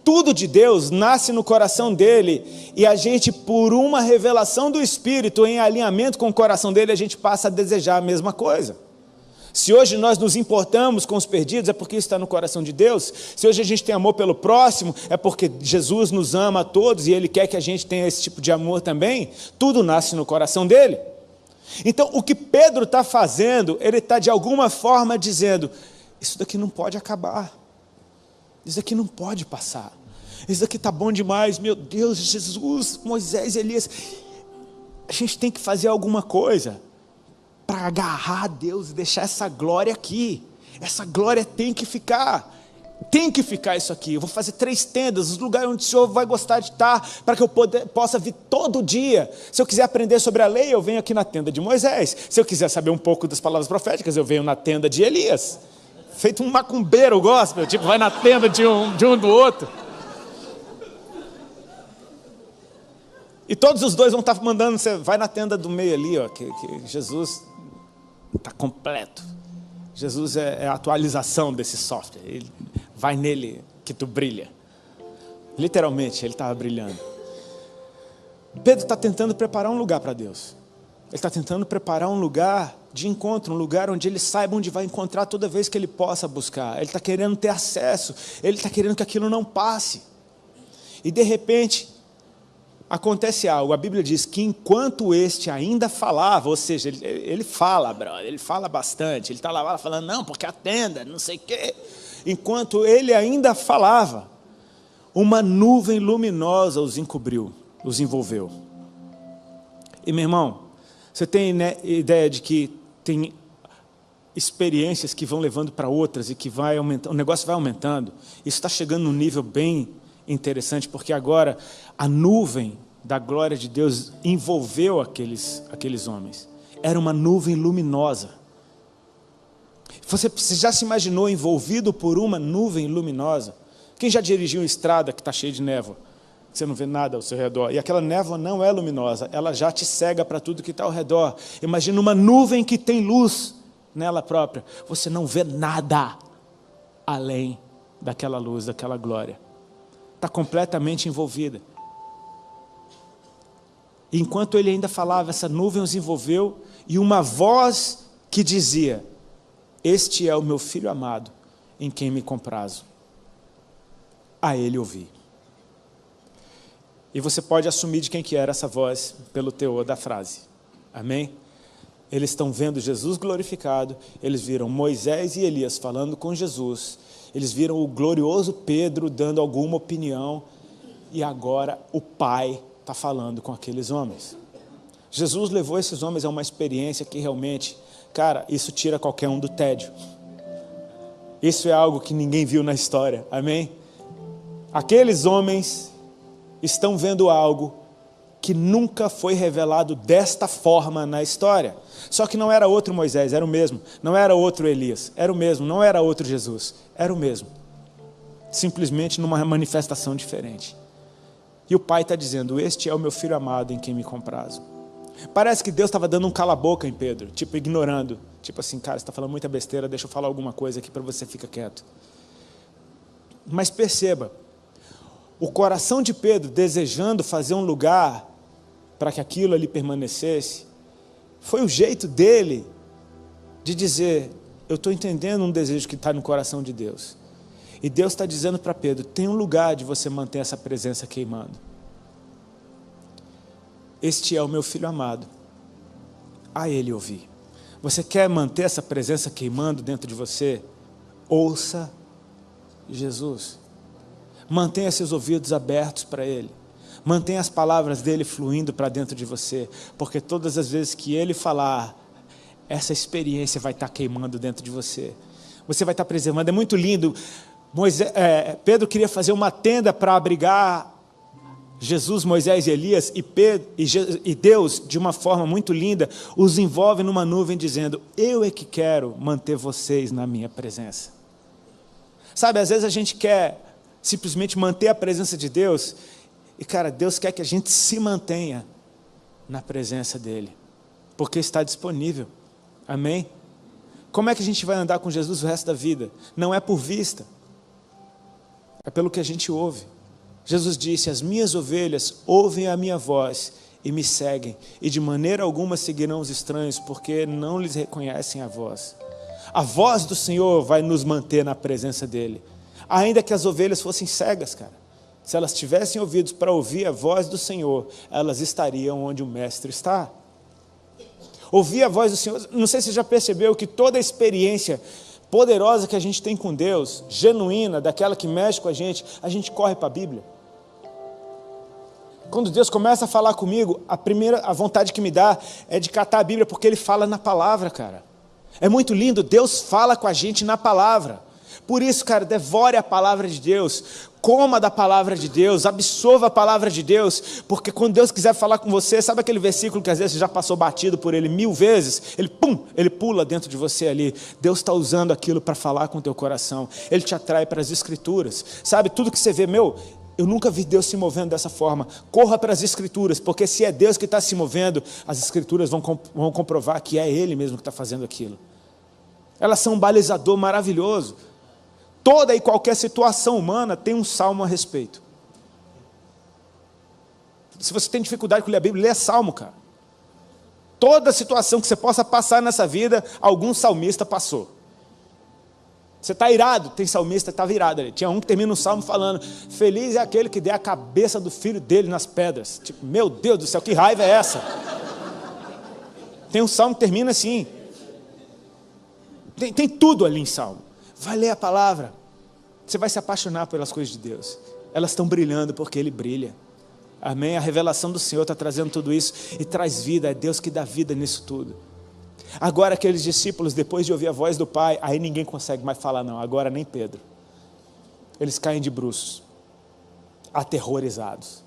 tudo de Deus nasce no coração dele, e a gente, por uma revelação do Espírito, em alinhamento com o coração dele, a gente passa a desejar a mesma coisa. Se hoje nós nos importamos com os perdidos, é porque isso está no coração de Deus. Se hoje a gente tem amor pelo próximo, é porque Jesus nos ama a todos, e ele quer que a gente tenha esse tipo de amor também. Tudo nasce no coração dele. Então, o que Pedro está fazendo, ele está de alguma forma dizendo, isso daqui não pode acabar. Isso aqui não pode passar. Isso aqui está bom demais. Meu Deus, Jesus, Moisés, Elias. A gente tem que fazer alguma coisa para agarrar a Deus e deixar essa glória aqui. Essa glória tem que ficar. Tem que ficar isso aqui. Eu vou fazer 3 tendas, os lugares onde o Senhor vai gostar de estar, para que eu possa vir todo dia. Se eu quiser aprender sobre a lei, eu venho aqui na tenda de Moisés. Se eu quiser saber um pouco das palavras proféticas, eu venho na tenda de Elias. Feito um macumbeiro gospel, tipo, vai na tenda de um do outro. E todos os dois vão estar mandando, você vai na tenda do meio ali, ó, que Jesus está completo. Jesus é a atualização desse software. Ele, vai nele que tu brilha. Literalmente, ele estava brilhando. Pedro está tentando preparar um lugar para Deus. Ele está tentando preparar um lugar de encontro, um lugar onde ele saiba onde vai encontrar toda vez que ele possa buscar. Ele está querendo ter acesso, ele está querendo que aquilo não passe. E de repente, acontece algo. A Bíblia diz que enquanto este ainda falava, ou seja, ele fala, brother, ele fala bastante, ele está lá falando, não, porque a tenda, não sei o quê. Enquanto ele ainda falava, uma nuvem luminosa os encobriu, os envolveu. E, meu irmão, você tem, né, ideia de que tem experiências que vão levando para outras e que vai aumentando, o negócio vai aumentando. Isso está chegando num nível bem interessante, porque agora a nuvem da glória de Deus envolveu aqueles homens. Era uma nuvem luminosa. Você já se imaginou envolvido por uma nuvem luminosa? Quem já dirigiu uma estrada que está cheia de névoa? Você não vê nada ao seu redor. E aquela névoa não é luminosa, ela já te cega para tudo que está ao redor. Imagina uma nuvem que tem luz nela própria. Você não vê nada além daquela luz, daquela glória. Está completamente envolvida. E enquanto ele ainda falava, essa nuvem os envolveu, e uma voz que dizia: este é o meu filho amado, em quem me comprazo. A ele ouvi. E você pode assumir de quem que era essa voz pelo teor da frase. Amém? Eles estão vendo Jesus glorificado, eles viram Moisés e Elias falando com Jesus, eles viram o glorioso Pedro dando alguma opinião, e agora o Pai está falando com aqueles homens. Jesus levou esses homens a uma experiência que realmente, cara, isso tira qualquer um do tédio. Isso é algo que ninguém viu na história, amém? Aqueles homens estão vendo algo que nunca foi revelado desta forma na história. Só que não era outro Moisés, era o mesmo. Não era outro Elias, era o mesmo. Não era outro Jesus, era o mesmo. Simplesmente numa manifestação diferente. E o Pai está dizendo: este é o meu filho amado em quem me comprazo. Parece que Deus estava dando um cala-boca em Pedro, tipo ignorando. Tipo assim, cara, você está falando muita besteira, deixa eu falar alguma coisa aqui para você ficar quieto. Mas perceba, o coração de Pedro desejando fazer um lugar para que aquilo ali permanecesse, foi o jeito dele de dizer: eu estou entendendo um desejo que está no coração de Deus. E Deus está dizendo para Pedro: tem um lugar de você manter essa presença queimando. Este é o meu filho amado, a ele ouvi. Você quer manter essa presença queimando dentro de você? Ouça Jesus. Mantenha seus ouvidos abertos para Ele. Mantenha as palavras dEle fluindo para dentro de você, porque todas as vezes que Ele falar, essa experiência vai estar queimando dentro de você. Você vai estar preservando. É muito lindo. Pedro queria fazer uma tenda para abrigar Jesus, Moisés e Elias, e Deus, de uma forma muito linda, os envolve numa nuvem dizendo: eu é que quero manter vocês na minha presença. Sabe, às vezes a gente quer simplesmente manter a presença de Deus, e cara, Deus quer que a gente se mantenha na presença dEle, porque está disponível, amém? Como é que a gente vai andar com Jesus o resto da vida? Não é por vista, é pelo que a gente ouve. Jesus disse: as minhas ovelhas ouvem a minha voz e me seguem, e de maneira alguma seguirão os estranhos, porque não lhes reconhecem a voz. A voz do Senhor vai nos manter na presença dEle. Ainda que as ovelhas fossem cegas, cara, se elas tivessem ouvidos para ouvir a voz do Senhor, elas estariam onde o Mestre está. Ouvir a voz do Senhor, não sei se você já percebeu que toda a experiência poderosa que a gente tem com Deus, genuína, daquela que mexe com a gente corre para a Bíblia. Quando Deus começa a falar comigo, a vontade que me dá é de catar a Bíblia, porque Ele fala na palavra, cara. É muito lindo, Deus fala com a gente na palavra. Por isso, cara, devore a palavra de Deus, coma da palavra de Deus, absorva a palavra de Deus, porque quando Deus quiser falar com você, sabe aquele versículo que às vezes você já passou batido por ele 1000 vezes? Ele pula dentro de você ali. Deus está usando aquilo para falar com o teu coração. Ele te atrai para as Escrituras. Sabe, tudo que você vê, eu nunca vi Deus se movendo dessa forma. Corra para as Escrituras, porque se é Deus que está se movendo, as Escrituras vão comprovar que é Ele mesmo que está fazendo aquilo. Elas são um balizador maravilhoso. Toda e qualquer situação humana tem um salmo a respeito. Se você tem dificuldade com ler a Bíblia, lê salmo, cara. Toda situação que você possa passar nessa vida, algum salmista passou. Você está irado, tem salmista que estava irado ali. Tinha um que termina um salmo falando: feliz é aquele que der a cabeça do filho dele nas pedras. Tipo, meu Deus do céu, que raiva é essa? Tem um salmo que termina assim. Tem tudo ali em salmo. Vai ler a palavra. Você vai se apaixonar pelas coisas de Deus. Elas estão brilhando porque Ele brilha. Amém? A revelação do Senhor está trazendo tudo isso e traz vida. É Deus que dá vida nisso tudo. Agora aqueles discípulos, depois de ouvir a voz do Pai, aí ninguém consegue mais falar não, agora nem Pedro. Eles caem de bruços, aterrorizados.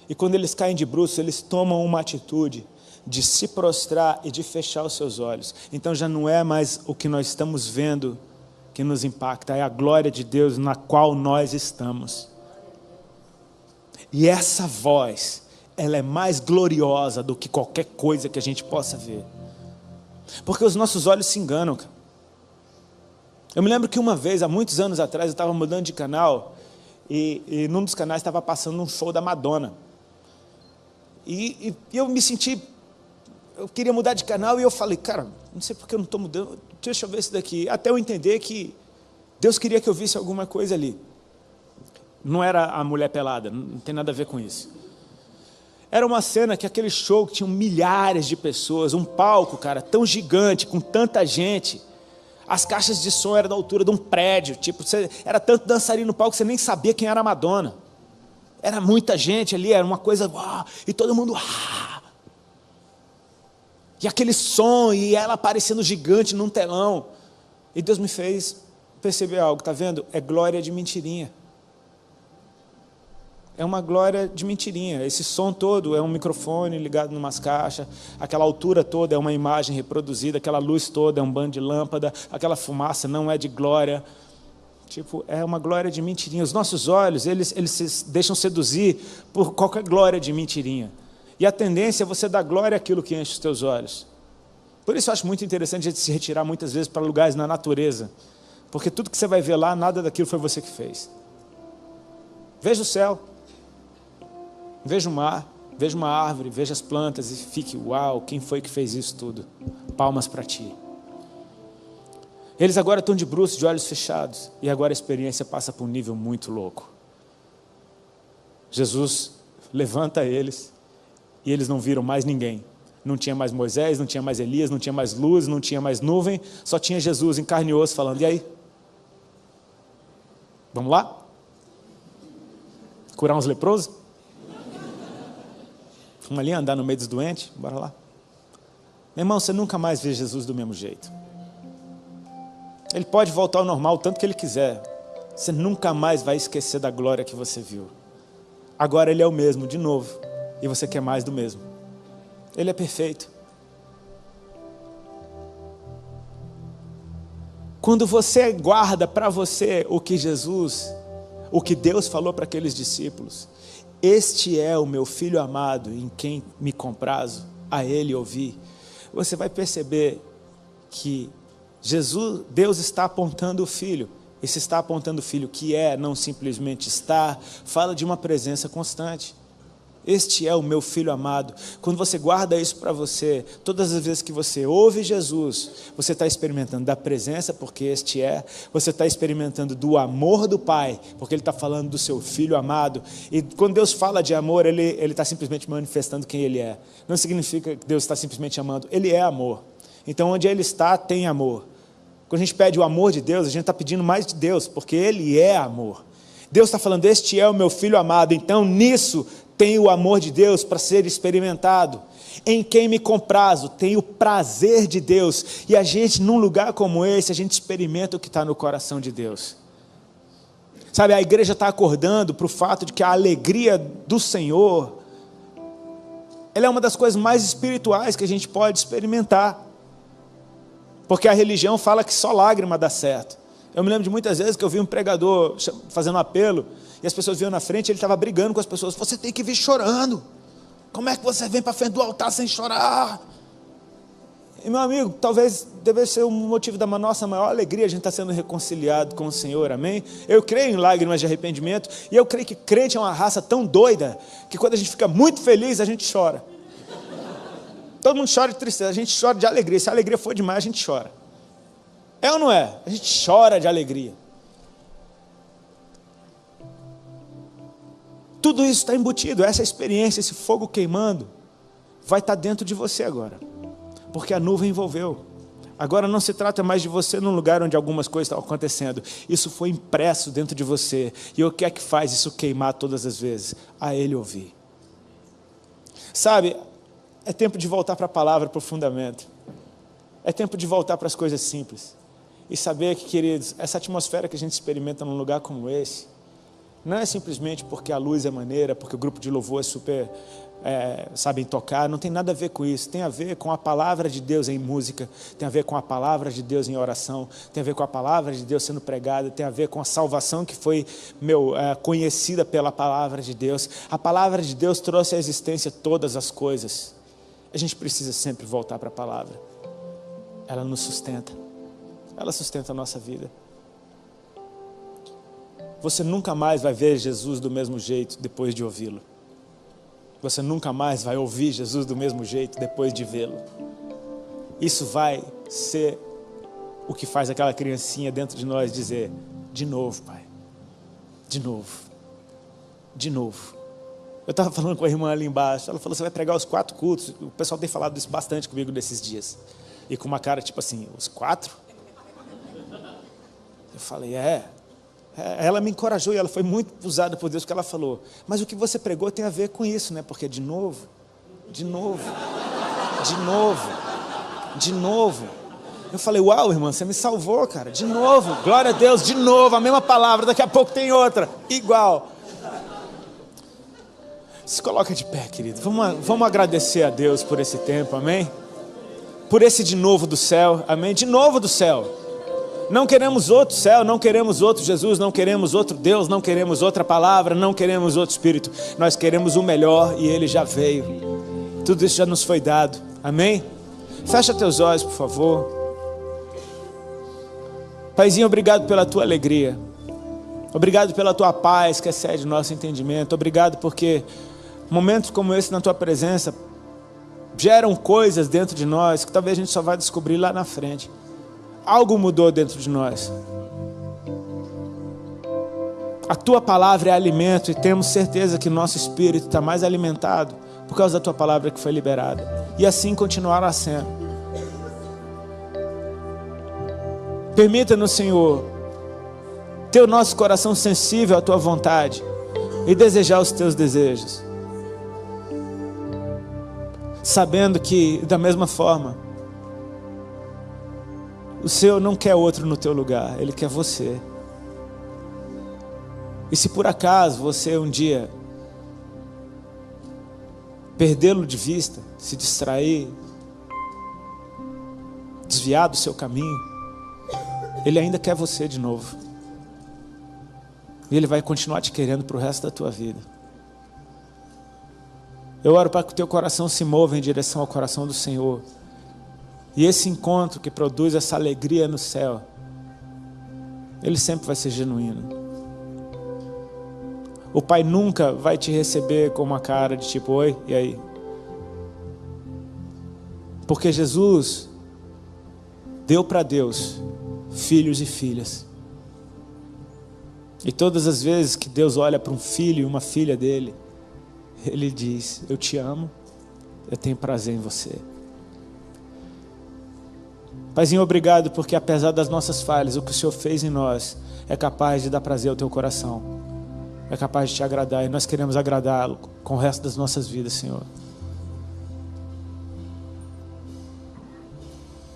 E quando eles caem de bruços, eles tomam uma atitude de se prostrar e de fechar os seus olhos. Então já não é mais o que nós estamos vendo que nos impacta, é a glória de Deus na qual nós estamos. E essa voz, ela é mais gloriosa do que qualquer coisa que a gente possa ver. Porque os nossos olhos se enganam. Eu me lembro que uma vez, há muitos anos atrás, eu estava mudando de canal e num dos canais estava passando um show da Madonna. E eu me senti, eu queria mudar de canal e eu falei, cara, não sei porque eu não estou mudando, deixa eu ver isso daqui. Até eu entender que Deus queria que eu visse alguma coisa ali. Não era a mulher pelada, não tem nada a ver com isso. Era uma cena que aquele show que tinha milhares de pessoas, um palco, cara, tão gigante, com tanta gente. As caixas de som eram da altura de um prédio, tipo, era tanto dançarino no palco que você nem sabia quem era a Madonna. Era muita gente ali, era uma coisa, uau, e todo mundo, uau. E aquele som, e ela aparecendo gigante num telão. E Deus me fez perceber algo, tá vendo? É glória de mentirinha. É uma glória de mentirinha. Esse som todo é um microfone ligado em umas caixas, aquela altura toda é uma imagem reproduzida, aquela luz toda é um bando de lâmpada, aquela fumaça não é de glória. Tipo, é uma glória de mentirinha. Os nossos olhos, eles se deixam seduzir por qualquer glória de mentirinha. E a tendência é você dar glória àquilo que enche os teus olhos. Por isso eu acho muito interessante a gente se retirar muitas vezes para lugares na natureza, porque tudo que você vai ver lá, nada daquilo foi você que fez. Veja o céu. Veja o mar, veja uma árvore, veja as plantas e fique, uau, quem foi que fez isso tudo? Palmas para ti. Eles agora estão de bruços, de olhos fechados, e agora a experiência passa para um nível muito louco. Jesus levanta eles, e eles não viram mais ninguém. Não tinha mais Moisés, não tinha mais Elias, não tinha mais luz, não tinha mais nuvem, só tinha Jesus em carne e osso falando, e aí? Vamos lá? Curar uns leprosos? Vamos ali andar no meio dos doentes? Bora lá. Meu irmão, você nunca mais vê Jesus do mesmo jeito. Ele pode voltar ao normal o tanto que Ele quiser. Você nunca mais vai esquecer da glória que você viu. Agora Ele é o mesmo, de novo. E você quer mais do mesmo. Ele é perfeito. Quando você guarda para você o que Deus falou para aqueles discípulos, este é o meu filho amado, em quem me comprazo, a Ele ouvi. Você vai perceber que Deus está apontando o Filho. E se está apontando o Filho que é, não simplesmente está, fala de uma presença constante. Este é o meu filho amado. Quando você guarda isso para você, todas as vezes que você ouve Jesus, você está experimentando da presença, porque este é. Você está experimentando do amor do Pai, porque Ele está falando do seu filho amado. E quando Deus fala de amor, Ele está simplesmente manifestando quem Ele é. Não significa que Deus está simplesmente amando. Ele é amor. Então onde Ele está, tem amor. Quando a gente pede o amor de Deus, a gente está pedindo mais de Deus, porque Ele é amor. Deus está falando, este é o meu filho amado. Então nisso tem o amor de Deus para ser experimentado. Em quem me comprazo, tem o prazer de Deus. E a gente, num lugar como esse, a gente experimenta o que está no coração de Deus. Sabe, a igreja está acordando para o fato de que a alegria do Senhor, ela é uma das coisas mais espirituais que a gente pode experimentar. Porque a religião fala que só lágrima dá certo. Eu me lembro de muitas vezes que eu vi um pregador fazendo um apelo, e as pessoas vinham na frente, ele estava brigando com as pessoas. Você tem que vir chorando. Como é que você vem para frente do altar sem chorar? E meu amigo, talvez deve ser o motivo da nossa maior alegria, a gente está sendo reconciliado com o Senhor, amém? Eu creio em lágrimas de arrependimento, e eu creio que crente é uma raça tão doida, que quando a gente fica muito feliz, a gente chora. Todo mundo chora de tristeza, a gente chora de alegria. Se a alegria for demais, a gente chora. É ou não é? A gente chora de alegria. Tudo isso está embutido, essa experiência, esse fogo queimando, vai estar dentro de você agora. Porque a nuvem envolveu. Agora não se trata mais de você num lugar onde algumas coisas estão acontecendo. Isso foi impresso dentro de você. E o que é que faz isso queimar todas as vezes? A Ele ouvir. Sabe, é tempo de voltar para a palavra, para o fundamento. É tempo de voltar para as coisas simples. E saber que, queridos, essa atmosfera que a gente experimenta num lugar como esse, não é simplesmente porque a luz é maneira, porque o grupo de louvor é super, sabem tocar, não tem nada a ver com isso. Tem a ver com a palavra de Deus em música, tem a ver com a palavra de Deus em oração, tem a ver com a palavra de Deus sendo pregada, tem a ver com a salvação que foi, conhecida pela palavra de Deus. A palavra de Deus trouxe à existência todas as coisas. A gente precisa sempre voltar para a palavra. Ela nos sustenta. Ela sustenta a nossa vida. Você nunca mais vai ver Jesus do mesmo jeito depois de ouvi-lo. Você nunca mais vai ouvir Jesus do mesmo jeito depois de vê-lo. Isso vai ser o que faz aquela criancinha dentro de nós dizer: de novo, Pai, de novo, de novo. Eu estava falando com a irmã ali embaixo, ela falou: você vai pregar os 4 cultos? O pessoal tem falado isso bastante comigo nesses dias. E com uma cara tipo assim: os 4? Eu falei: Ela me encorajou e ela foi muito usada por Deus, porque ela falou: mas o que você pregou tem a ver com isso, né? Porque de novo, de novo, de novo, de novo. Eu falei: uau, irmã, você me salvou, cara. De novo, glória a Deus, de novo, a mesma palavra, daqui a pouco tem outra, igual. Se coloca de pé, querido. Vamos agradecer a Deus por esse tempo, amém? Por esse de novo do céu, amém? De novo do céu. Não queremos outro céu, não queremos outro Jesus, não queremos outro Deus, não queremos outra palavra, não queremos outro Espírito. Nós queremos o melhor e Ele já veio. Tudo isso já nos foi dado. Amém? Fecha teus olhos, por favor. Paizinho, obrigado pela tua alegria. Obrigado pela tua paz que excede o nosso entendimento. Obrigado porque momentos como esse na tua presença geram coisas dentro de nós que talvez a gente só vai descobrir lá na frente. Algo mudou dentro de nós. A tua palavra é alimento e temos certeza que nosso espírito está mais alimentado por causa da tua palavra que foi liberada. E assim continuará sendo. Permita-nos, Senhor, ter o nosso coração sensível à tua vontade e desejar os teus desejos. Sabendo que, da mesma forma, o Senhor não quer outro no teu lugar, Ele quer você. E se por acaso você um dia perdê-lo de vista, se distrair, desviar do seu caminho, Ele ainda quer você de novo. E Ele vai continuar te querendo para o resto da tua vida. Eu oro para que o teu coração se mova em direção ao coração do Senhor. E esse encontro que produz essa alegria no céu, ele sempre vai ser genuíno. O Pai nunca vai te receber com uma cara de tipo: oi, e aí? Porque Jesus deu para Deus filhos e filhas. E todas as vezes que Deus olha para um filho e uma filha dele, Ele diz: eu te amo, eu tenho prazer em você. Paizinho, obrigado porque apesar das nossas falhas, o que o Senhor fez em nós é capaz de dar prazer ao teu coração. É capaz de te agradar e nós queremos agradá-lo com o resto das nossas vidas, Senhor.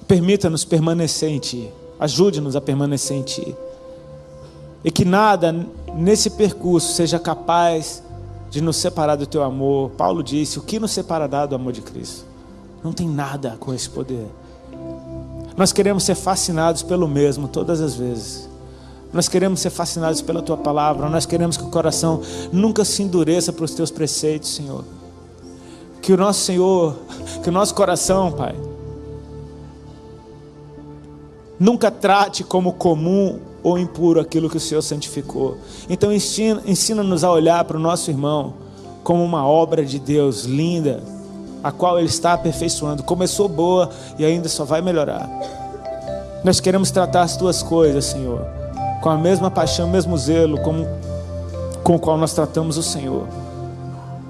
Permita-nos permanecer em Ti. Ajude-nos a permanecer em Ti. E que nada nesse percurso seja capaz de nos separar do Teu amor. Paulo disse: o que nos separará do amor de Cristo? Não tem nada com esse poder. Nós queremos ser fascinados pelo mesmo todas as vezes. Nós queremos ser fascinados pela Tua palavra. Nós queremos que o coração nunca se endureça para os Teus preceitos, Senhor. Que o nosso Senhor, que o nosso coração, Pai, nunca trate como comum ou impuro aquilo que o Senhor santificou. Então ensina-nos a olhar para o nosso irmão como uma obra de Deus linda, a qual Ele está aperfeiçoando. Começou boa e ainda só vai melhorar. Nós queremos tratar as tuas coisas, Senhor, com a mesma paixão, mesmo zelo com o qual nós tratamos o Senhor.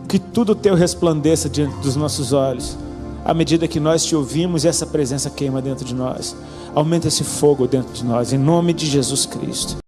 Que tudo teu resplandeça diante dos nossos olhos, à medida que nós te ouvimos e essa presença queima dentro de nós. Aumenta esse fogo dentro de nós, em nome de Jesus Cristo.